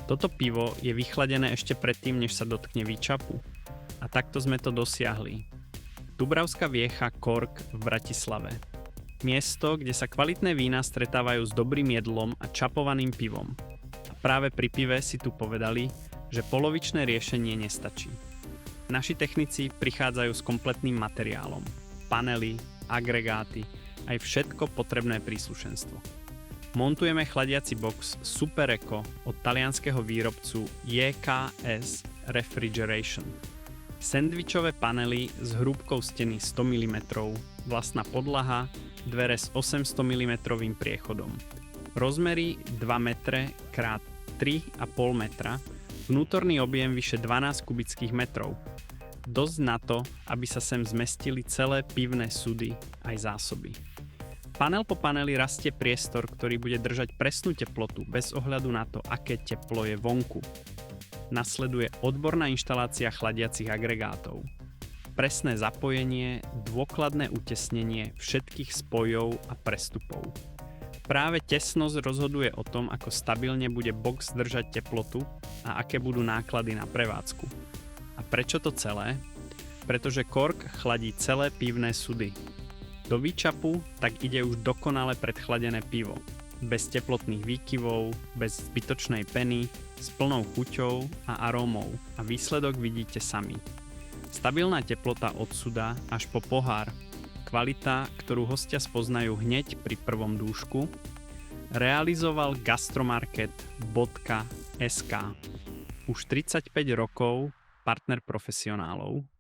Toto pivo je vychladené ešte predtým, než sa dotkne výčapu. A takto sme to dosiahli. Dubravská Viecha Kork v Bratislave. Miesto, kde sa kvalitné vína stretávajú s dobrým jedlom a čapovaným pivom. A práve pri pive si tu povedali, že polovičné riešenie nestačí. Naši technici prichádzajú s kompletným materiálom. Panely, agregáty, aj všetko potrebné príslušenstvo. Montujeme chladiaci box Super Eco od talianskeho výrobcu JKS Refrigeration. Sendvičové panely s hrúbkou steny 100 mm, vlastná podlaha, dvere s 800 mm priechodom. Rozmery 2 m x 3,5 m, vnútorný objem vyše 12 kubických metrov. Dosť na to, aby sa sem zmestili celé pivné sudy aj zásoby. Panel po paneli rastie priestor, ktorý bude držať presnú teplotu bez ohľadu na to, aké teplo je vonku. Nasleduje odborná inštalácia chladiacich agregátov. Presné zapojenie, dôkladné utesnenie všetkých spojov a prestupov. Práve tesnosť rozhoduje o tom, ako stabilne bude box držať teplotu a aké budú náklady na prevádzku. A prečo to celé? Pretože Kork chladí celé pivné sudy. Do výčapu tak ide už dokonale predchladené pivo. Bez teplotných výkyvov, bez zbytočnej peny, s plnou chuťou a arómou. A výsledok vidíte sami. Stabilná teplota od suda až po pohár. Kvalita, ktorú hostia spoznajú hneď pri prvom dúšku. Realizoval gastromarket.sk. Už 35 rokov partner profesionálov.